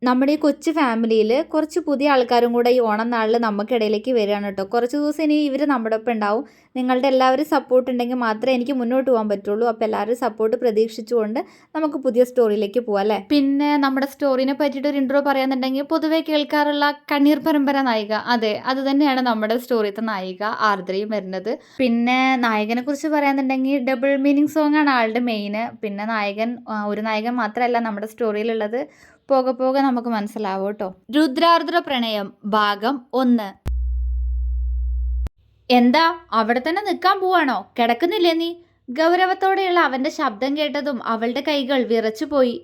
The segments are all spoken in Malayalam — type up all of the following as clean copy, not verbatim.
നമ്മുടെ ഈ കൊച്ചു ഫാമിലിയിൽ കുറച്ച് പുതിയ ആൾക്കാരും കൂടെ ഈ ഓണം നാളിൽ നമുക്കിടയിലേക്ക് വരികയാണ് കേട്ടോ. കുറച്ച് ദിവസം ഇനി ഇവർ നമ്മുടെ ഒപ്പം ഉണ്ടാവും. നിങ്ങളുടെ എല്ലാവരും സപ്പോർട്ട് ഉണ്ടെങ്കിൽ മാത്രമേ എനിക്ക് മുന്നോട്ട് പോകാൻ പറ്റുള്ളൂ. അപ്പോൾ എല്ലാവരും സപ്പോർട്ട് പ്രതീക്ഷിച്ചുകൊണ്ട് നമുക്ക് പുതിയ സ്റ്റോറിയിലേക്ക് പോകാം അല്ലേ. പിന്നെ നമ്മുടെ സ്റ്റോറിനെ പറ്റിയിട്ട് ഒരു ഇൻട്രോ പറയാന്നുണ്ടെങ്കിൽ പൊതുവെ കേൾക്കാറുള്ള കണ്ണീർ പരമ്പര നായിക, അതെ അത് തന്നെയാണ് നമ്മുടെ സ്റ്റോറിയത്തെ നായിക ആർദ്രയും വരുന്നത്. പിന്നെ നായകനെ കുറിച്ച് പറയാന്നുണ്ടെങ്കിൽ ഡബിൾ മീനിങ് സോങ് ആണ് ആളുടെ മെയിന്. പിന്നെ നായകൻ ഒരു നായകൻ മാത്രമല്ല നമ്മുടെ സ്റ്റോറിയിലുള്ളത്. പോകെ പോകെ നമുക്ക് മനസ്സിലാവും കേട്ടോ. രുദ്രാർദ്ര പ്രണയം ഭാഗം 1. എന്താ അവിടെ തന്നെ നിൽക്കാൻ പോവാണോ? കിടക്കുന്നില്ലേ നീ? ഗൗരവത്തോടെയുള്ള അവന്റെ ശബ്ദം കേട്ടതും അവളുടെ കൈകൾ വിറച്ചുപോയി.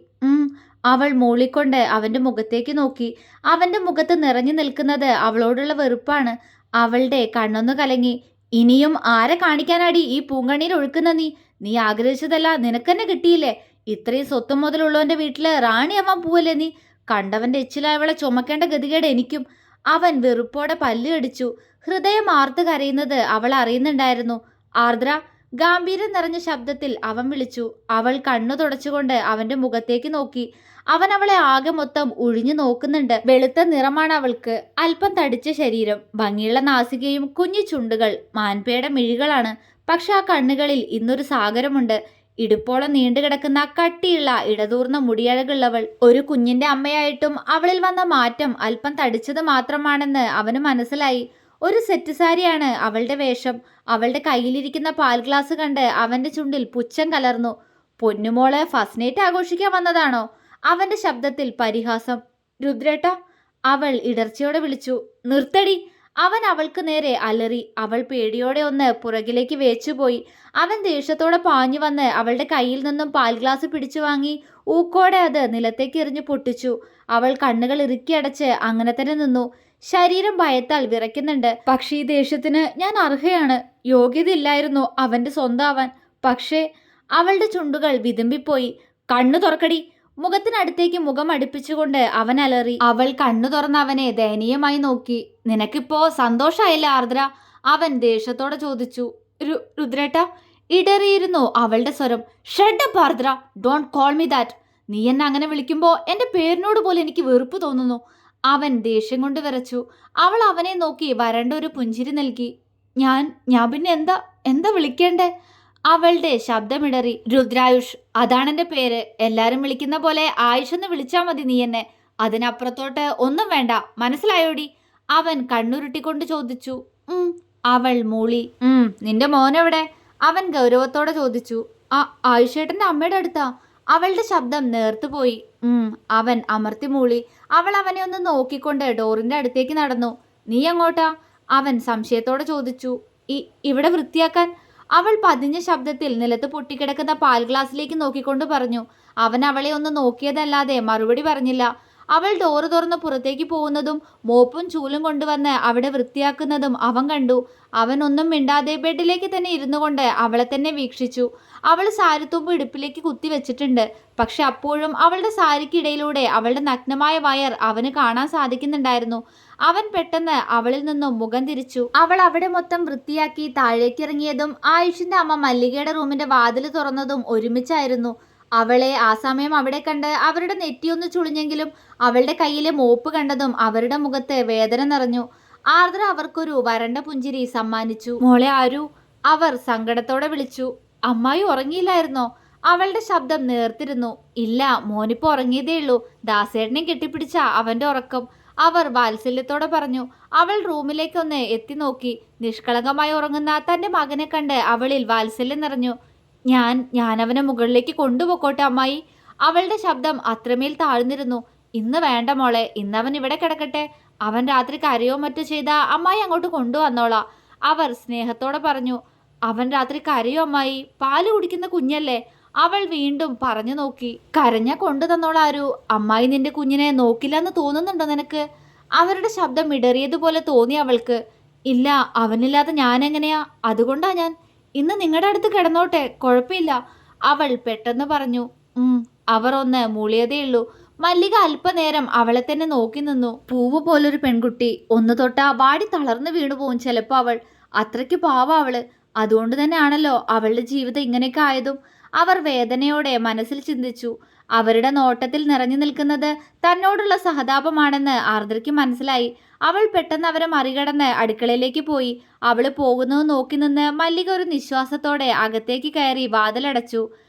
അവൾ മൂളിക്കൊണ്ട് അവന്റെ മുഖത്തേക്ക് നോക്കി. അവന്റെ മുഖത്ത് നിറഞ്ഞു നിൽക്കുന്നത് അവളോടുള്ള വെറുപ്പാണ്. അവളുടെ കണ്ണൊന്നു കലങ്ങി. ഇനിയും ആരെ കാണിക്കാനാടി ഈ പൂങ്കണ്ണീർ ഒഴുക്കുന്ന നീ? നീ ആഗ്രഹിച്ചതല്ല നിനക്കെന്നെ കിട്ടിയില്ലേ? ഇത്രയും സ്വത്തും മുതലുള്ളവന്റെ വീട്ടില് റാണിയാവാൻ പോവല്ലേ നീ? കണ്ടവന്റെ എച്ചിലായവളെ ചുമക്കേണ്ട ഗതികേട് എനിക്കും. അവൻ വെറുപ്പോടെ പല്ല് കടിച്ചു. ഹൃദയം ആർത്ത് കരയുന്നത് അവൾ അറിയുന്നുണ്ടായിരുന്നു. ആർദ്ര, ഗാംഭീര്യം നിറഞ്ഞ ശബ്ദത്തിൽ അവൻ വിളിച്ചു. അവൾ കണ്ണു തുടച്ചുകൊണ്ട് അവന്റെ മുഖത്തേക്ക് നോക്കി. അവൻ അവളെ ആകെ മൊത്തം ഒഴിഞ്ഞു നോക്കുന്നുണ്ട്. വെളുത്ത നിറമാണ് അവൾക്ക്. അല്പം തടിച്ച ശരീരം, ഭംഗിയുള്ള നാസികയും കുഞ്ഞു ചുണ്ടുകൾ, മാൻപേട മിഴികളാണ്. പക്ഷെ ആ കണ്ണുകളിൽ ഇന്നൊരു സാഗരമുണ്ട്. ഇടുപ്പോളം നീണ്ടുകിടക്കുന്ന കട്ടിയുള്ള ഇടതൂർന്ന മുടിയഴകുള്ളവൾ. ഒരു കുഞ്ഞിന്റെ അമ്മയായിട്ടും അവളിൽ വന്ന മാറ്റം അല്പം തടിച്ചത് മാത്രമാണെന്ന് അവന് മനസ്സിലായി. ഒരു സെറ്റ് സാരിയാണ് അവളുടെ വേഷം. അവളുടെ കയ്യിലിരിക്കുന്ന പാൽ ഗ്ലാസ് കണ്ട് അവന്റെ ചുണ്ടിൽ പുച്ഛം കലർന്നു. പൊന്നുമോളെ ഫസ്റ്റ് നൈറ്റ് ആഘോഷിക്കാൻ വന്നതാണോ? അവന്റെ ശബ്ദത്തിൽ പരിഹാസം. രുദ്രേട്ട, അവൾ ഇടർച്ചയോടെ വിളിച്ചു. നിർത്തടി! അവൻ അവൾക്ക് നേരെ അലറി. അവൾ പേടിയോടെ ഒന്ന് പുറകിലേക്ക് വേച്ചുപോയി. അവൻ ദേഷ്യത്തോടെ പാഞ്ഞു വന്ന് അവളുടെ കയ്യിൽ നിന്നും പാൽ ഗ്ലാസ് പിടിച്ചു വാങ്ങി ഊക്കോടെ അത് നിലത്തേക്ക് എറിഞ്ഞു പൊട്ടിച്ചു. അവൾ കണ്ണുകൾ ഇറുക്കിയടച്ച് അങ്ങനെ തന്നെ നിന്നു. ശരീരം ഭയത്താൽ വിറയ്ക്കുന്നുണ്ട്. പക്ഷേ ഈ ദേഷ്യത്തിന് ഞാൻ അർഹയാണ്. യോഗ്യതയില്ലായിരുന്നു അവന്റെ സ്വന്തമാവാൻ. പക്ഷേ അവളുടെ ചുണ്ടുകൾ വിതുമ്പിപ്പോയി. കണ്ണു തുറക്കടി! മുഖത്തിനടുത്തേക്ക് മുഖം അടുപ്പിച്ചുകൊണ്ട് അവൻ അലറി. അവൾ കണ്ണു തുറന്ന് അവനെ ദയനീയമായി നോക്കി. നിനക്കിപ്പോ സന്തോഷായില്ലേ ആർദ്ര? അവൻ ദേഷ്യത്തോടെ ചോദിച്ചു. രുദ്രേട്ട, ഇടറിയിരുന്നു അവളുടെ സ്വരം. Shut up Ardra, don't call me that. നീ എന്നെ അങ്ങനെ വിളിക്കുമ്പോ എന്റെ പേരിനോട് പോലെ എനിക്ക് വെറുപ്പ് തോന്നുന്നു. അവൻ ദേഷ്യം കൊണ്ട് വിറച്ചു. അവൾ അവനെ നോക്കി വരണ്ട ഒരു പുഞ്ചിരി നൽകി. ഞാൻ പിന്നെ എന്താ എന്താ വിളിക്കേണ്ടേ? അവളുടെ ശബ്ദമിടറി. രുദ്രായുഷ്, അതാണെന്റെ പേര്. എല്ലാരും വിളിക്കുന്ന പോലെ ആയുഷ് എന്ന് വിളിച്ചാ മതി നീ എന്നെ. അതിനപ്പുറത്തോട്ട് ഒന്നും വേണ്ട, മനസ്സിലായോടി? അവൻ കണ്ണുരുട്ടിക്കൊണ്ട് ചോദിച്ചു. അവൾ മൂളി. നിന്റെ മോനെവിടെ? അവൻ ഗൗരവത്തോടെ ചോദിച്ചു. ആയുഷേട്ടന്റെ അമ്മയുടെ അടുത്താ. അവളുടെ ശബ്ദം നേർത്തുപോയി. അവൻ അമർത്തി മൂളി. അവൾ അവനെ ഒന്ന് നോക്കിക്കൊണ്ട് ഡോറിന്റെ അടുത്തേക്ക് നടന്നു. നീ എങ്ങോട്ടാ? അവൻ സംശയത്തോടെ ചോദിച്ചു. ഇവിടെ വൃത്തിയാക്കാൻ. അവൾ പതിഞ്ഞ ശബ്ദത്തിൽ നിലത്ത് പൊട്ടിക്കിടക്കുന്ന പാൽ ഗ്ലാസിലേക്ക് നോക്കിക്കൊണ്ട് പറഞ്ഞു. അവൻ അവളെ ഒന്ന് നോക്കിയതല്ലാതെ മറുപടി പറഞ്ഞില്ല. അവൾ ഡോറ് തുറന്ന് പുറത്തേക്ക് പോകുന്നതും മോപ്പും ചൂലും കൊണ്ടുവന്ന് അവിടെ വൃത്തിയാക്കുന്നതും അവൻ കണ്ടു. അവൻ ഒന്നും മിണ്ടാതെ ബെഡിലേക്ക് തന്നെ ഇരുന്നു കൊണ്ട് അവളെ തന്നെ വീക്ഷിച്ചു. അവൾ സാരിത്തുമ്പ് ഇടുപ്പിലേക്ക് കുത്തി വെച്ചിട്ടുണ്ട്. പക്ഷെ അപ്പോഴും അവളുടെ സാരിക്കിടയിലൂടെ അവളുടെ നഗ്നമായ വയർ അവന് കാണാൻ സാധിക്കുന്നുണ്ടായിരുന്നു. അവൻ പെട്ടെന്ന് അവളിൽ നിന്നും മുഖം തിരിച്ചു. അവൾ അവിടെ മൊത്തം വൃത്തിയാക്കി താഴേക്കിറങ്ങിയതും ആയുഷിന്റെ അമ്മ മല്ലികയുടെ റൂമിന്റെ വാതിൽ തുറന്നതും ഒരുമിച്ചായിരുന്നു. അവളെ ആ സമയം അവിടെ കണ്ട് അവരുടെ നെറ്റിയൊന്ന് ചുളിഞ്ഞെങ്കിലും അവളുടെ കയ്യിലെ മോപ്പ് കണ്ടതും അവരുടെ മുഖത്ത് വേദന നിറഞ്ഞു. ആർദ്ര അവർക്കൊരു വരണ്ട പുഞ്ചിരി സമ്മാനിച്ചു. മോളെ ആരു? അവർ സങ്കടത്തോടെ വിളിച്ചു. അമ്മായി ഉറങ്ങിയില്ലായിരുന്നോ? അവളുടെ ശബ്ദം നേർത്തിരുന്നു. ഇല്ല, മോനിപ്പോ ഉറങ്ങിയതേ ഉള്ളൂ. ദാസേട്ടനെ കെട്ടിപ്പിടിച്ച അവന്റെ ഉറക്കം, അവർ വാത്സല്യത്തോടെ പറഞ്ഞു. അവൾ റൂമിലേക്കൊന്ന് എത്തി നോക്കി. നിഷ്കളങ്കമായി ഉറങ്ങുന്ന തന്റെ മകനെ കണ്ട് അവളിൽ വാത്സല്യം നിറഞ്ഞു. ഞാൻ അവനെ മുകളിലേക്ക് കൊണ്ടുപോക്കോട്ടെ അമ്മായി? അവളുടെ ശബ്ദം അത്രമേൽ താഴ്ന്നിരുന്നു. ഇന്ന് വേണ്ട മോളെ, ഇന്നവൻ ഇവിടെ കിടക്കട്ടെ. അവൻ രാത്രി കരയോ മറ്റോ ചെയ്താ അമ്മായി അങ്ങോട്ട് കൊണ്ടുവന്നോളാം, അവർ സ്നേഹത്തോടെ പറഞ്ഞു. അവൻ രാത്രി കരയോ അമ്മായി? പാല് കുടിക്കുന്ന കുഞ്ഞല്ലേ? അവൾ വീണ്ടും പറഞ്ഞു നോക്കി. കരഞ്ഞ കൊണ്ടു തന്നോളാരു. അമ്മായി നിന്റെ കുഞ്ഞിനെ നോക്കില്ലെന്ന് തോന്നുന്നുണ്ടോ നിനക്ക്? അവരുടെ ശബ്ദം ഇടറിയതുപോലെ തോന്നി അവൾക്ക്. ഇല്ല, അവനില്ലാതെ ഞാനെങ്ങനെയാ? അതുകൊണ്ടാ ഞാൻ ഇന്ന് നിങ്ങളുടെ അടുത്ത് കിടന്നോട്ടെ, കുഴപ്പമില്ല, അവൾ പെട്ടെന്ന് പറഞ്ഞു. അവർ ഒന്ന് മൂളിയതേയുള്ളൂ. മല്ലിക അല്പനേരം അവളെ തന്നെ നോക്കി നിന്നു. പൂവ് പോലൊരു പെൺകുട്ടി. ഒന്ന് തൊട്ടാ വാടി തളർന്നു വീണുപോകും ചിലപ്പോൾ അവൾ. അത്രയ്ക്ക് പാവ അവള്. അതുകൊണ്ട് തന്നെയാണല്ലോ അവളുടെ ജീവിതം ഇങ്ങനെയൊക്കെ ആയതും. അവർ വേദനയോടെ മനസ്സിൽ ചിന്തിച്ചു. അവരുടെ നോട്ടത്തിൽ നിറഞ്ഞു നിൽക്കുന്നത് തന്നോടുള്ള സഹതാപമാണെന്ന് ആർദ്രയ്ക്ക് മനസ്സിലായി. അവൾ പെട്ടെന്ന് അവരെ മറികടന്ന് അടുക്കളയിലേക്ക് പോയി. അവൾ പോകുന്നത് നോക്കി നിന്ന് മല്ലിക ഒരു നിശ്വാസത്തോടെ അകത്തേക്ക് കയറി വാതിലടച്ചു.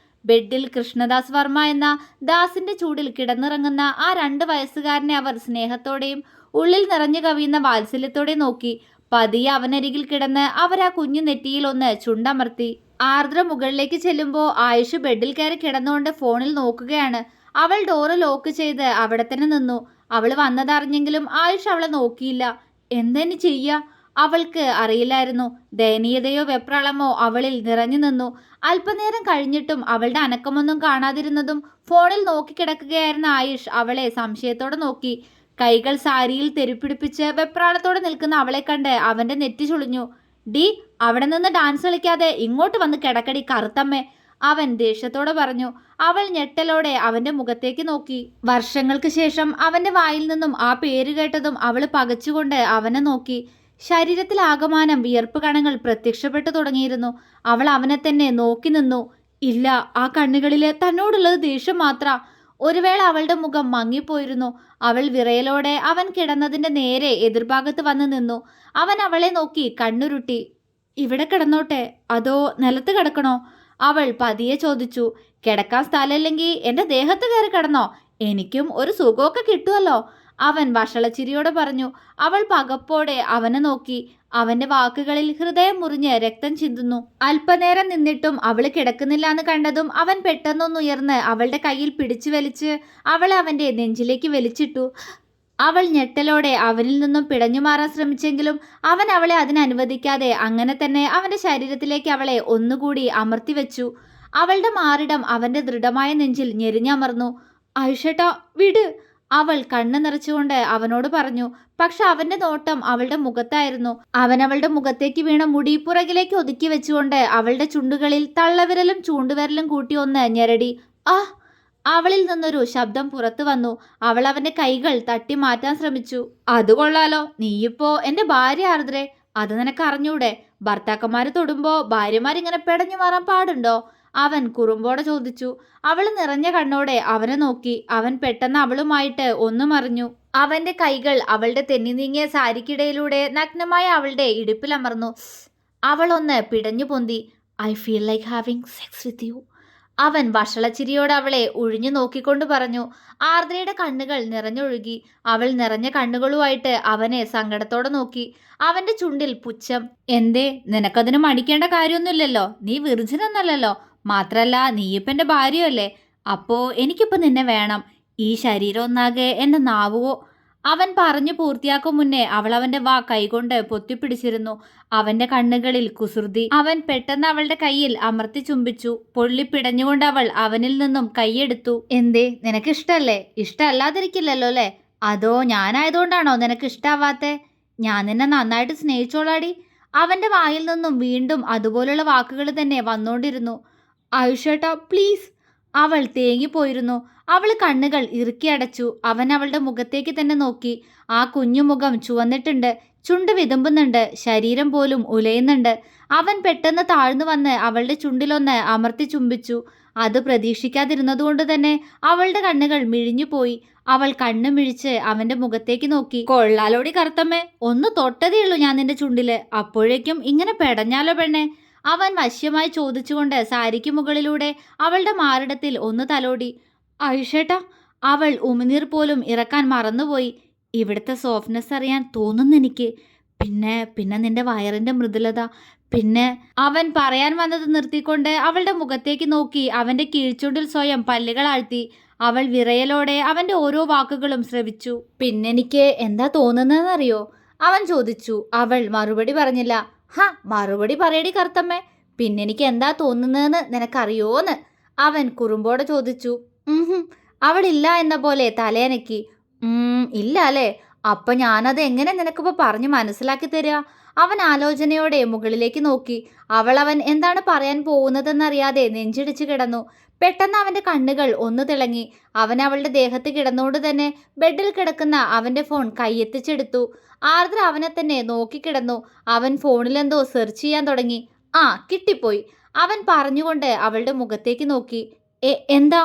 ബെഡിൽ കൃഷ്ണദാസ് വർമ്മ എന്ന ദാസിന്റെ ചൂടിൽ കിടന്നിറങ്ങുന്ന ആ 2 വയസ്സുകാരനെ അവർ സ്നേഹത്തോടെയും ഉള്ളിൽ നിറഞ്ഞു കവിയുന്ന വാത്സല്യത്തോടെ നോക്കി. പതിയെ അവനരികിൽ കിടന്ന് അവർ ആ കുഞ്ഞു നെറ്റിയിൽ ഒന്ന് ചുണ്ടമർത്തി. ആർദ്ര മുകളിലേക്ക് ചെല്ലുമ്പോൾ ആയുഷ് ബെഡിൽ കയറി കിടന്നുകൊണ്ട് ഫോണിൽ നോക്കുകയാണ്. അവൾ ഡോറ് ലോക്ക് ചെയ്ത് അവിടെ തന്നെ നിന്നു. അവൾ വന്നതറിഞ്ഞെങ്കിലും ആയുഷ് അവളെ നോക്കിയില്ല. എന്തെന്ന് ചെയ്യാ അവൾക്ക് അറിയില്ലായിരുന്നു. ദയനീയതയോ വെപ്രാളമോ അവളിൽ നിറഞ്ഞു നിന്നു. അല്പനേരം കഴിഞ്ഞിട്ടും അവളുടെ അനക്കമൊന്നും കാണാതിരുന്നതും ഫോണിൽ നോക്കിക്കിടക്കുകയായിരുന്ന ആയുഷ് അവളെ സംശയത്തോടെ നോക്കി. കൈകൾ സാരിയിൽ തെരുപ്പിടിപ്പിച്ച് വെപ്രാളത്തോടെ നിൽക്കുന്ന അവളെ കണ്ട് അവന്റെ നെറ്റി ചുളിഞ്ഞു. ഡി, അവിടെ നിന്ന് ഡാൻസ് കളിക്കാതെ ഇങ്ങോട്ട് വന്ന് കിടക്കടി കറുത്തമ്മേ, അവൻ ദേഷ്യത്തോടെ പറഞ്ഞു. അവൾ ഞെട്ടലോടെ അവന്റെ മുഖത്തേക്ക് നോക്കി. വർഷങ്ങൾക്ക് ശേഷം അവന്റെ വായിൽ നിന്നും ആ പേര് കേട്ടതും അവൾ പകച്ചുകൊണ്ട് അവനെ നോക്കി. ശരീരത്തിൽ ആകമാനം വിയർപ്പ് കണങ്ങൾ പ്രത്യക്ഷപ്പെട്ടു തുടങ്ങിയിരുന്നു. അവൾ അവനെ തന്നെ നോക്കി നിന്നു. ഇല്ല, ആ കണ്ണുകളില് തന്നോടുള്ളത് ദേഷ്യം മാത്ര. ഒരു വേള അവളുടെ മുഖം മങ്ങിപ്പോയിരുന്നു. അവൾ വിറയലോടെ അവൻ കിടന്നതിന്റെ നേരെ എതിർഭാഗത്ത് വന്ന് നിന്നു. അവൻ അവളെ നോക്കി കണ്ണുരുട്ടി. ഇവിടെ കിടന്നോട്ടെ അതോ നിലത്ത് കിടക്കണോ? അവൾ പതിയെ ചോദിച്ചു. കിടക്കാൻ സ്ഥലമില്ലെങ്കിൽ എൻ്റെ ദേഹത്ത് കയറി കിടന്നോ, എനിക്കും ഒരു സുഖമൊക്കെ കിട്ടുമല്ലോ, അവൻ വഷളച്ചിരിയോടെ പറഞ്ഞു. അവൾ പകപ്പോടെ അവനെ നോക്കി. അവന്റെ വാക്കുകളിൽ ഹൃദയം മുറിഞ്ഞ് രക്തം ചിന്തുന്നു. അല്പനേരം നിന്നിട്ടും അവള് കിടക്കുന്നില്ല എന്ന് കണ്ടതും അവൻ പെട്ടെന്നൊന്നുയർന്ന് അവളുടെ കയ്യിൽ പിടിച്ചു വലിച്ച് അവളെ അവന്റെ നെഞ്ചിലേക്ക് വലിച്ചിട്ടു. അവൾ ഞെട്ടലോടെ അവനിൽ നിന്നും പിടഞ്ഞു മാറാൻ ശ്രമിച്ചെങ്കിലും അവൻ അവളെ അതിനനുവദിക്കാതെ അങ്ങനെ തന്നെ അവന്റെ ശരീരത്തിലേക്ക് അവളെ ഒന്നുകൂടി അമർത്തി വെച്ചു. അവളുടെ മാറിടം അവന്റെ ദൃഢമായ നെഞ്ചിൽ ഞെരിഞ്ഞമർന്നു. ആയുഷേട്ടാ വിട്, അവൾ കണ്ണ് നിറച്ചുകൊണ്ട് അവനോട് പറഞ്ഞു. പക്ഷെ അവന്റെ നോട്ടം അവളുടെ മുഖത്തായിരുന്നു. അവൻ അവളുടെ മുഖത്തേക്ക് വീണ മുടി പുറകിലേക്ക് ഒതുക്കി വെച്ചുകൊണ്ട് അവളുടെ ചുണ്ടുകളിൽ തള്ളവിരലും ചൂണ്ടുവിരലും കൂട്ടി ഒന്ന് ഞെരടി. ആ, അവളിൽ നിന്നൊരു ശബ്ദം പുറത്തു വന്നു. അവൾ അവന്റെ കൈകൾ തട്ടി മാറ്റാൻ ശ്രമിച്ചു. അത് കൊള്ളാലോ, നീയിപ്പോ എന്റെ ഭാര്യ ആർദ്രേ, അത് നിനക്ക് അറിഞ്ഞൂടെ? ഭർത്താക്കന്മാര് തൊടുമ്പോ ഭാര്യമാരിങ്ങനെ പെടഞ്ഞു മാറാൻ പാടുണ്ടോ? അവൻ കുറുമ്പോടെ ചോദിച്ചു. അവൾ നിറഞ്ഞ കണ്ണോടെ അവനെ നോക്കി. അവൻ പെട്ടെന്ന് അവളുമായിട്ട് ഒന്നും അറിഞ്ഞു. അവന്റെ കൈകൾ അവളുടെ തെന്നി നീങ്ങിയ സാരിക്കിടയിലൂടെ നഗ്നമായ അവളുടെ ഇടുപ്പിലമർന്നു. അവൾ ഒന്ന് പിടഞ്ഞു പൊന്തി. I feel like having sex with you, അവൻ വഷളച്ചിരിയോടെ അവളെ ഒഴിഞ്ഞു നോക്കിക്കൊണ്ട് പറഞ്ഞു. ആർദ്രയുടെ കണ്ണുകൾ നിറഞ്ഞൊഴുകി. അവൾ നിറഞ്ഞ കണ്ണുകളുമായിട്ട് അവനെ സങ്കടത്തോടെ നോക്കി. അവന്റെ ചുണ്ടിൽ പുച്ഛം. എന്തേ, നിനക്കതിന് മടിക്കേണ്ട കാര്യമൊന്നുമില്ലല്ലോ, നീ വിർജിനൊന്നല്ലല്ലോ, മാത്രല്ല നീയിപ്പം എൻ്റെ ഭാര്യയല്ലേ, അപ്പോ എനിക്കിപ്പോൾ നിന്നെ വേണം. ഈ ശരീരം ഒന്നാകെ എൻ്റെ നാവുകോ. അവൻ പറഞ്ഞു പൂർത്തിയാക്കും മുന്നേ അവൾ അവന്റെ വാ കൈകൊണ്ട് പൊത്തിപ്പിടിച്ചിരുന്നു. അവന്റെ കണ്ണുകളിൽ കുസൃതി. അവൻ പെട്ടെന്ന് അവളുടെ കയ്യിൽ അമർത്തി ചുംബിച്ചു. പൊള്ളിപ്പിടഞ്ഞുകൊണ്ട് അവൾ അവനിൽ നിന്നും കൈയെടുത്തു. എന്തേ, നിനക്ക് ഇഷ്ടല്ലേ? ഇഷ്ടമല്ലാതിരിക്കില്ലല്ലോ അല്ലേ? അതോ ഞാനായതുകൊണ്ടാണോ നിനക്ക് ഇഷ്ടാവാത്തെ? ഞാൻ നിന്നെ നന്നായിട്ട് സ്നേഹിച്ചോളാടി. അവന്റെ വായിൽ നിന്നും വീണ്ടും അതുപോലുള്ള വാക്കുകൾ തന്നെ വന്നോണ്ടിരുന്നു. ആയുഷേട്ടാ പ്ലീസ്, അവൾ തേങ്ങിപ്പോയിരുന്നു. അവൾ കണ്ണുകൾ ഇറുക്കി അടച്ചു. അവൻ അവളുടെ മുഖത്തേക്ക് തന്നെ നോക്കി. ആ കുഞ്ഞുമുഖം ചുവന്നിട്ടുണ്ട്, ചുണ്ട് വിതുമ്പുന്നുണ്ട്, ശരീരം പോലും ഉലയുന്നുണ്ട്. അവൻ പെട്ടെന്ന് താഴ്ന്നു വന്ന് അവളുടെ ചുണ്ടിലൊന്ന് അമർത്തി ചുംബിച്ചു. അത് പ്രതീക്ഷിക്കാതിരുന്നതുകൊണ്ട് തന്നെ അവളുടെ കണ്ണുകൾ മിഴിഞ്ഞുപോയി. അവൾ കണ്ണു മിഴിച്ച് അവന്റെ മുഖത്തേക്ക് നോക്കി. കൊള്ളാലോടി കറുത്തമ്മേ, ഒന്ന് തൊട്ടതേ ഉള്ളൂ ഞാൻ നിന്റെ ചുണ്ടില്, അപ്പോഴേക്കും ഇങ്ങനെ പെടഞ്ഞാലോ പെണ്ണെ, അവൻ വശ്യമായി ചോദിച്ചുകൊണ്ട് സാരിക്ക് മുകളിലൂടെ അവളുടെ മാറിടത്തിൽ ഒന്ന് തലോടി. ആയുഷേട്ടാ, അവൾ ഉമിനീർ പോലും ഇറക്കാൻ മറന്നുപോയി. ഇവിടുത്തെ സോഫ്റ്റ്നെസ് അറിയാൻ തോന്നുന്നെനിക്ക്. പിന്നെ പിന്നെ നിന്റെ വയറിന്റെ മൃദുലത. പിന്നെ അവൻ പറയാൻ വന്നത് നിർത്തിക്കൊണ്ട് അവളുടെ മുഖത്തേക്ക് നോക്കി അവന്റെ കീഴ്ചുണ്ടിൽ സ്വയം പല്ലുകൾ ആഴ്ത്തി. അവൾ വിറയലോടെ അവന്റെ ഓരോ വാക്കുകളും ശ്രവിച്ചു. പിന്നെനിക്ക് എന്താ തോന്നുന്നതെന്നറിയോ? അവൻ ചോദിച്ചു. അവൾ മറുപടി പറഞ്ഞില്ല. മറുപടി പറയടി കറുത്തമ്മേ, പിന്നെനിക്ക് എന്താ തോന്നുന്നതെന്ന് നിനക്കറിയോന്ന് അവൻ കുറുമ്പോടെ ചോദിച്ചു. അവളില്ല എന്ന പോലെ തലയനക്കി. ഇല്ല അല്ലേ? അപ്പൊ ഞാനത് എങ്ങനെ നിനക്കിപ്പോൾ പറഞ്ഞു മനസ്സിലാക്കി തരിക? അവൻ ആലോചനയോടെ മുകളിലേക്ക് നോക്കി. അവൻ എന്താണ് പറയാൻ പോകുന്നതെന്നറിയാതെ നെഞ്ചിടിച്ചു കിടന്നു. പെട്ടെന്ന് അവന്റെ കണ്ണുകൾ ഒന്ന് തിളങ്ങി. അവൻ അവളുടെ ദേഹത്ത് കിടന്നുകൊണ്ട് തന്നെ ബെഡിൽ കിടക്കുന്ന അവന്റെ ഫോൺ കൈയെത്തിച്ചെടുത്തു. ആർദ്ര അവനെ തന്നെ നോക്കിക്കിടന്നു. അവൻ ഫോണിലെന്തോ സെർച്ച് ചെയ്യാൻ തുടങ്ങി. കിട്ടിപ്പോയി, അവൻ പറഞ്ഞുകൊണ്ട് അവളുടെ മുഖത്തേക്ക് നോക്കി. എന്താ?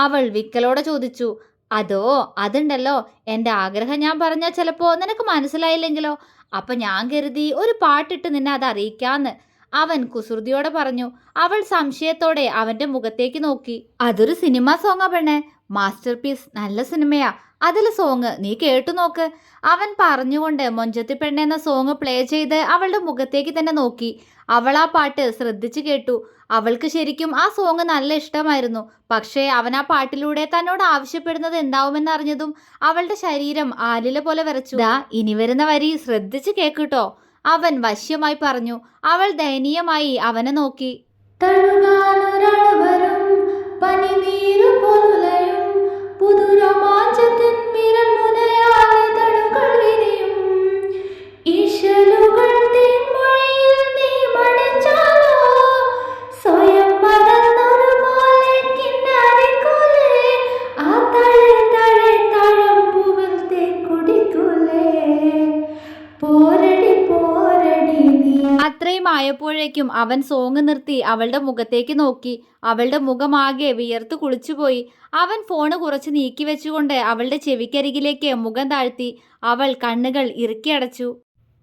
അവൾ വിക്കലോടെ ചോദിച്ചു. അതോ, അതുണ്ടല്ലോ, എന്റെ ആഗ്രഹം ഞാൻ പറഞ്ഞാൽ ചിലപ്പോ നിനക്ക് മനസ്സിലായില്ലെങ്കിലോ. അപ്പൊ ഞാൻ കരുതി ഒരു പാട്ടിട്ട് നിന്നെ അത് അറിയിക്കാന്ന്. അവൻ കുസൃതിയോടെ പറഞ്ഞു. അവൾ സംശയത്തോടെ അവന്റെ മുഖത്തേക്ക് നോക്കി. അതൊരു സിനിമ സോങ്ങാ പെണ്ണെ, മാസ്റ്റർ പീസ്, നല്ല സിനിമയാ. അതിലെ സോങ് നീ കേട്ടു നോക്ക്. അവൻ പറഞ്ഞുകൊണ്ട് മൊഞ്ചത്തി പെണ്ണ് എന്ന സോങ് പ്ലേ ചെയ്ത് അവളുടെ മുഖത്തേക്ക് തന്നെ നോക്കി. അവൾ ആ പാട്ട് ശ്രദ്ധിച്ചു കേട്ടു. അവൾക്ക് ശരിക്കും ആ സോങ് നല്ല ഇഷ്ടമായിരുന്നു. പക്ഷേ അവൻ ആ പാട്ടിലൂടെ തന്നോട് ആവശ്യപ്പെടുന്നത് എന്താവുമെന്ന് അറിഞ്ഞതും അവളുടെ ശരീരം ആലില പോലെ വിറച്ചു. ദാ ഇനി വരുന്ന വരി ശ്രദ്ധിച്ചു കേൾക്കൂട്ടോ, അവൻ വശ്യമായി പറഞ്ഞു. അവൾ ദയനീയമായി അവനെ നോക്കി. തഴുകാനൊരാൾ വരും, പനിനീരു പോലുലയും, പുതുരോമാഞ്ചത്തിൻ വിരൽ മുനയാലെ തടുകൾ വിരിയും, ഈശലുകൾ തേൻമൊഴിയിൽ നീ മടിച്ചാലോ, സ്വയം മറന്നൊരു പോലെ കിന്നാരിക്കൂലേ, ആ തഴെ തഴെ തഴമ്പുകൾ തേക്കുടിക്കൂലേ, പോരടി പോരടി നീ. അത്രയും ആയപ്പോഴേക്കും അവൻ സോങ് നിർത്തി അവളുടെ മുഖത്തേക്ക് നോക്കി. അവളുടെ മുഖമാകെ വിയർത്ത് കുളിച്ചുപോയി. അവൻ ഫോണ് കുറച്ച് നീക്കി വെച്ചുകൊണ്ട് അവളുടെ ചെവിക്കരികിലേക്ക് മുഖം താഴ്ത്തി. അവൾ കണ്ണുകൾ ഇറുക്കി അടച്ചു.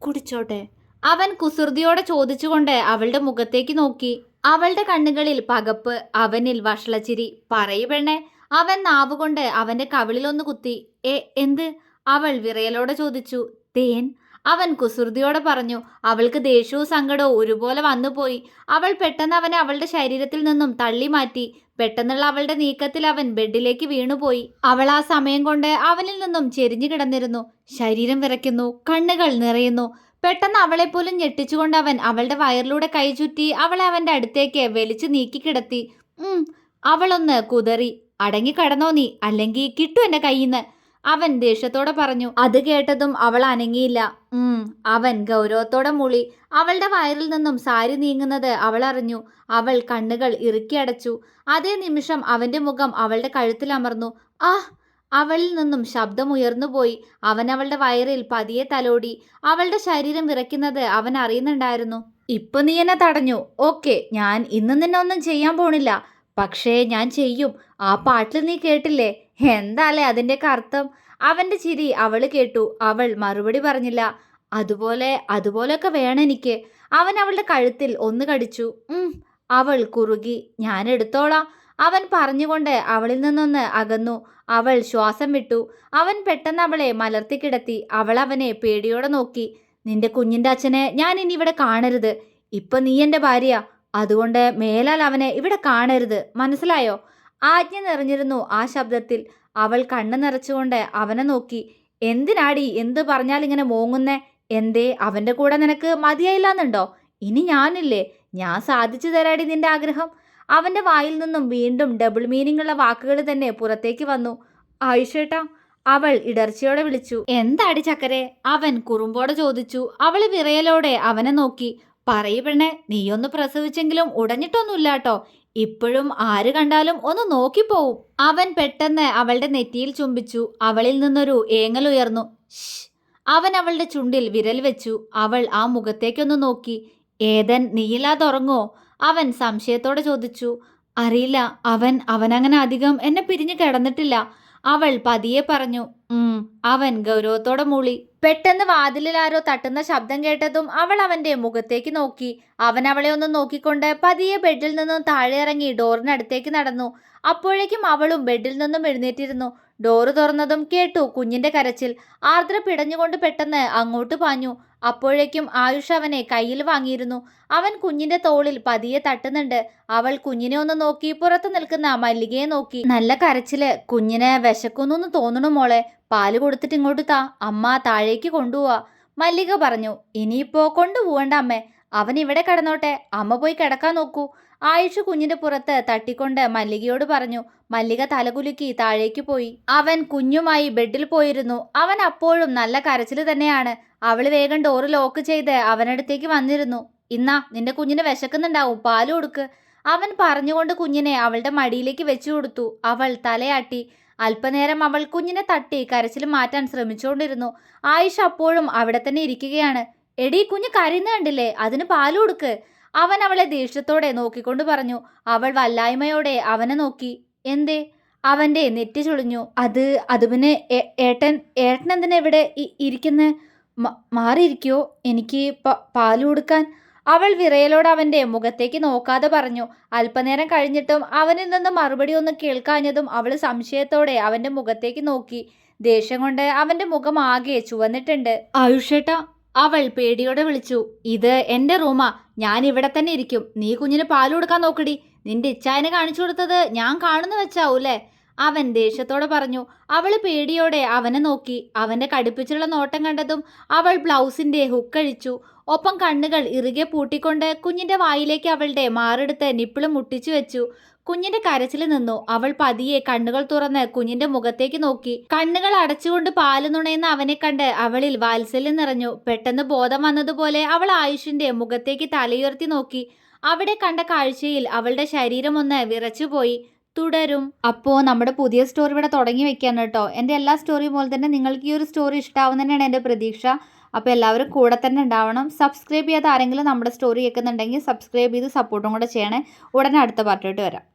കുടിച്ചോട്ടെ, അവൻ കുസൃതിയോടെ ചോദിച്ചുകൊണ്ട് അവളുടെ മുഖത്തേക്ക് നോക്കി. അവളുടെ കണ്ണുകളിൽ പകപ്പ്, അവനിൽ വഷളച്ചിരി. പറയൂ പെണ്ണെ. അവൻ നാവുകൊണ്ട് അവന്റെ കവിളിലൊന്ന് കുത്തി. എന്ത്? അവൾ വിറയലോടെ ചോദിച്ചു. തേൻ, അവൻ കുസൃതിയോടെ പറഞ്ഞു. അവൾക്ക് ദേഷ്യവും സങ്കടവും ഒരുപോലെ വന്നുപോയി. അവൾ പെട്ടെന്ന് അവനെ അവളുടെ ശരീരത്തിൽ നിന്നും തള്ളി മാറ്റി. പെട്ടെന്നുള്ള അവളുടെ നീക്കത്തിൽ അവൻ ബെഡിലേക്ക് വീണുപോയി. അവൾ ആ സമയം കൊണ്ട് അവനിൽ നിന്നും ചെരിഞ്ഞു കിടന്നിരുന്നു. ശരീരം വിറയ്ക്കുന്നു, കണ്ണുകൾ നിറയുന്നു. പെട്ടെന്ന് അവളെപ്പോലും ഞെട്ടിച്ചുകൊണ്ട് അവൻ അവളുടെ വയറിലൂടെ കൈ ചുറ്റി അവളെ അവന്റെ അടുത്തേക്ക് വലിച്ചു നീക്കി കിടത്തി. അവളൊന്ന് കുതറി. അടങ്ങി കടന്നോ നീ, അല്ലെങ്കിൽ കിട്ടു എന്റെ കയ്യിന്ന്, അവൻ ദേഷ്യത്തോടെ പറഞ്ഞു. അത് കേട്ടതും അവൾ അനങ്ങിയില്ല. അവൻ ഗൗരവത്തോടെ മൂളി. അവളുടെ വയറിൽ നിന്നും സാരി നീങ്ങുന്നത് അവൾ അറിഞ്ഞു. അവൾ കണ്ണുകൾ ഇറുക്കി അടച്ചു. അതേ നിമിഷം അവന്റെ മുഖം അവളുടെ കഴുത്തിൽ അമർന്നു. അവളിൽ നിന്നും ശബ്ദം ഉയർന്നുപോയി. അവൻ അവളുടെ വയറിൽ പതിയെ തലോടി. അവളുടെ ശരീരം വിറയ്ക്കുന്നത് അവൻ അറിയുന്നുണ്ടായിരുന്നു. ഇപ്പൊ നീ എന്നെ തടഞ്ഞു. ഓക്കെ, ഞാൻ ഇന്ന് നിന്നെ ഒന്നും ചെയ്യാൻ പോണില്ല. പക്ഷേ ഞാൻ ചെയ്യും. ആ പാട്ടിൽ നീ കേട്ടില്ലേ? എന്താലേ അതിൻ്റെയൊക്കെ അർത്ഥം? അവന്റെ ചിരി അവള് കേട്ടു. അവൾ മറുപടി പറഞ്ഞില്ല. അതുപോലെയൊക്കെ വേണം എനിക്ക്. അവൻ അവളുടെ കഴുത്തിൽ ഒന്ന് കടിച്ചു. അവൾ കുറുകി. ഞാൻ എടുത്തോളാം, അവൻ പറഞ്ഞുകൊണ്ട് അവളിൽ നിന്നൊന്ന് അകന്നു. അവൾ ശ്വാസം വിട്ടു. അവൻ പെട്ടെന്ന് അവളെ മലർത്തിക്കിടത്തി. അവൾ അവനെ പേടിയോടെ നോക്കി. നിന്റെ കുഞ്ഞിന്റെ അച്ഛനെ ഞാൻ ഇനി ഇവിടെ കാണരുത്. ഇപ്പൊ നീ എന്റെ ഭാര്യ, അതുകൊണ്ട് മേലാൽ അവനെ ഇവിടെ കാണരുത്, മനസ്സിലായോ? ആജ്ഞ നിറഞ്ഞിരുന്നു ആ ശബ്ദത്തിൽ. അവൾ കണ്ണു നിറച്ചുകൊണ്ട് അവനെ നോക്കി. എന്തിനാടി എന്ത് പറഞ്ഞാൽ ഇങ്ങനെ മോങ്ങുന്നേ? എന്തേ, അവന്റെ കൂടെ നിനക്ക് മതിയായില്ലാന്നുണ്ടോ? ഇനി ഞാനില്ലേ, ഞാൻ സാധിച്ചു തരാടി നിന്റെ ആഗ്രഹം. അവന്റെ വായിൽ നിന്നും വീണ്ടും ഡബിൾ മീനിങ് ഉള്ള വാക്കുകൾ തന്നെ പുറത്തേക്ക് വന്നു. ആയിഷേട്ടാ, അവൾ ഇടർച്ചയോടെ വിളിച്ചു. എന്താടി ചക്കരെ, അവൻ കുറുമ്പോടെ ചോദിച്ചു. അവള് വിറയലോടെ അവനെ നോക്കി. പറയൂ പെണ്ണെ, നീയൊന്ന് പ്രസവിച്ചെങ്കിലും ഉടഞ്ഞിട്ടൊന്നുമില്ലാട്ടോ. ഇപ്പോഴും ആര് കണ്ടാലും ഒന്ന് നോക്കിപ്പോവും. അവൻ പെട്ടെന്ന് അവളുടെ നെറ്റിയിൽ ചുംബിച്ചു. അവളിൽ നിന്നൊരു ഏങ്ങൽ ഉയർന്നു. അവൻ അവളുടെ ചുണ്ടിൽ വിരൽ വെച്ചു. അവൾ ആ മുഖത്തേക്കൊന്ന് നോക്കി. ഏതൻ, നീയില്ലാതെ ഉറങ്ങോ? അവൻ സംശയത്തോടെ ചോദിച്ചു. അറിയില്ല, അവനങ്ങനെ അധികം എന്നെ പിരിഞ്ഞു കിടന്നിട്ടില്ല, അവൾ പതിയെ പറഞ്ഞു. അവൻ ഗൗരവത്തോടെ മൂളി. പെട്ടെന്ന് വാതിലിൽ ആരോ തട്ടുന്ന ശബ്ദം കേട്ടതും അവൾ അവന്റെ മുഖത്തേക്ക് നോക്കി. അവൻ അവളെ ഒന്ന് നോക്കിക്കൊണ്ട് പതിയെ ബെഡിൽ നിന്നും താഴെ ഇറങ്ങി ഡോറിനടുത്തേക്ക് നടന്നു. അപ്പോഴേക്കും അവളും ബെഡിൽ നിന്നും എഴുന്നേറ്റിരുന്നു. ഡോറ് തുറന്നതും കേട്ടു കുഞ്ഞിന്റെ കരച്ചിൽ. ആർദ്ര പിടഞ്ഞുകൊണ്ട് പെട്ടെന്ന് അങ്ങോട്ട് പാഞ്ഞു. അപ്പോഴേക്കും ആയുഷ് അവനെ കയ്യിൽ വാങ്ങിയിരുന്നു. അവൻ കുഞ്ഞിന്റെ തോളിൽ പതിയെ തട്ടുന്നുണ്ട്. അവൾ കുഞ്ഞിനെ ഒന്ന് നോക്കി പുറത്തു നിൽക്കുന്ന മല്ലികയെ നോക്കി. നല്ല കരച്ചില്, കുഞ്ഞിനെ വിശക്കുന്നു തോന്നണു മോളെ. പാല് കൊടുത്തിട്ട് ഇങ്ങോട്ട് താ, അമ്മ താഴേക്ക് കൊണ്ടുപോവാ, മല്ലിക പറഞ്ഞു. ഇനിയിപ്പോ കൊണ്ടുപോവണ്ട അമ്മേ, അവൻ ഇവിടെ കിടന്നോട്ടെ, അമ്മ പോയി കിടക്കാൻ നോക്കൂ, ആയുഷ് കുഞ്ഞിന്റെ പുറത്ത് തട്ടിക്കൊണ്ട് മല്ലികയോട് പറഞ്ഞു. മല്ലിക തലകുലുക്കി താഴേക്ക് പോയി. അവൻ കുഞ്ഞുമായി ബെഡിൽ പോയിരുന്നു. അവൻ അപ്പോഴും നല്ല കരച്ചിൽ തന്നെയാണ്. അവൾ വേഗം ഡോറ് ലോക്ക് ചെയ്ത് അവനടുത്തേക്ക് വന്നിരുന്നു. ഇന്നാ, നിന്റെ കുഞ്ഞിന് വിശക്കുന്നുണ്ടാവും, പാല് കൊടുക്ക്, അവൻ പറഞ്ഞുകൊണ്ട് കുഞ്ഞിനെ അവളുടെ മടിയിലേക്ക് വെച്ചു കൊടുത്തു. അവൾ തലയാട്ടി. അല്പനേരം അവൾ കുഞ്ഞിനെ തട്ടി കരച്ചിൽ മാറ്റാൻ ശ്രമിച്ചുകൊണ്ടിരുന്നു. ആയിഷ അപ്പോഴും അവിടെ തന്നെ ഇരിക്കുകയാണ്. എടീ, കുഞ്ഞ് കരയുന്ന കണ്ടില്ലേ, അതിന് പാല് കൊടുക്ക്, അവൻ അവളെ ദേഷ്യത്തോടെ നോക്കിക്കൊണ്ട് പറഞ്ഞു. അവൾ വല്ലായ്മയോടെ അവനെ നോക്കി. എന്തേ? അവന്റെ നെറ്റി ചുളിഞ്ഞു. അത് പിന്നെ ഏട്ടൻ എന്തിനാ ഇവിടെ ഇരിക്കുന്നെ? മാറിയിരിക്കോ, എനിക്ക് പാല് കൊടുക്കാൻ. അവൾ വിറയലോട് അവന്റെ മുഖത്തേക്ക് നോക്കാതെ പറഞ്ഞു. അല്പനേരം കഴിഞ്ഞിട്ടും അവനിൽ നിന്ന് മറുപടി ഒന്നും കേൾക്കാഞ്ഞതും അവൾ സംശയത്തോടെ അവന്റെ മുഖത്തേക്ക് നോക്കി. ദേഷ്യം കൊണ്ട് അവന്റെ മുഖം ആകെ ചുവന്നിട്ടുണ്ട്. ആയുഷേട്ടാ, അവൾ പേടിയോടെ വിളിച്ചു. ഇത് എന്റെ റൂമാ, ഞാൻ ഇവിടെ തന്നെ ഇരിക്കും. നീ കുഞ്ഞിന് പാല് കൊടുക്കാൻ നോക്കടി. നിന്റെ ഇച്ചായനെ കാണിച്ചു കൊടുത്തത് ഞാൻ കാണുന്നു വെച്ചാവൂല്ലേ? അവൻ ദേഷ്യത്തോടെ പറഞ്ഞു. അവള് പേടിയോടെ അവനെ നോക്കി. അവന്റെ കടുപ്പിച്ചുള്ള നോട്ടം കണ്ടതും അവൾ ബ്ലൗസിന്റെ ഹുക്കഴിച്ചു. ഒപ്പം കണ്ണുകൾ ഇറുകെ പൂട്ടിക്കൊണ്ട് കുഞ്ഞിന്റെ വായിലേക്ക് അവളുടെ മാറെടുത്ത് നിപ്പിള് മുട്ടിച്ചു വെച്ചു. കുഞ്ഞിന്റെ കരച്ചിൽ നിന്നു. അവൾ പതിയെ കണ്ണുകൾ തുറന്ന് കുഞ്ഞിന്റെ മുഖത്തേക്ക് നോക്കി. കണ്ണുകൾ അടച്ചുകൊണ്ട് പാല് നുണയുന്ന അവനെ കണ്ട് അവളിൽ വാത്സല്യം നിറഞ്ഞു. പെട്ടെന്ന് ബോധം വന്നതുപോലെ അവൾ ആയുഷിന്റെ മുഖത്തേക്ക് തലയുയർത്തി നോക്കി. അവിടെ കണ്ട കാഴ്ചയിൽ അവളുടെ ശരീരം ഒന്ന് വിറച്ചുപോയി. തുടരും. അപ്പോൾ നമ്മുടെ പുതിയ സ്റ്റോറി ഇവിടെ തുടങ്ങി വെക്കാണ് കേട്ടോ. എൻ്റെ എല്ലാ സ്റ്റോറിയും പോലെ തന്നെ നിങ്ങൾക്ക് ഈ ഒരു സ്റ്റോറി ഇഷ്ടാവും തന്നെയാണ് എൻ്റെ പ്രതീക്ഷ. അപ്പോൾ എല്ലാവരും കൂടെ തന്നെ ഉണ്ടാവണം. സബ്സ്ക്രൈബ് ചെയ്യാത്ത ആരെങ്കിലും നമ്മുടെ സ്റ്റോറി കേൾക്കുന്നുണ്ടെങ്കിൽ സബ്സ്ക്രൈബ് ചെയ്ത് സപ്പോർട്ടും കൂടെ ചെയ്യണേ. ഉടനെ അടുത്ത പാർട്ടിലോട്ട് വരാം.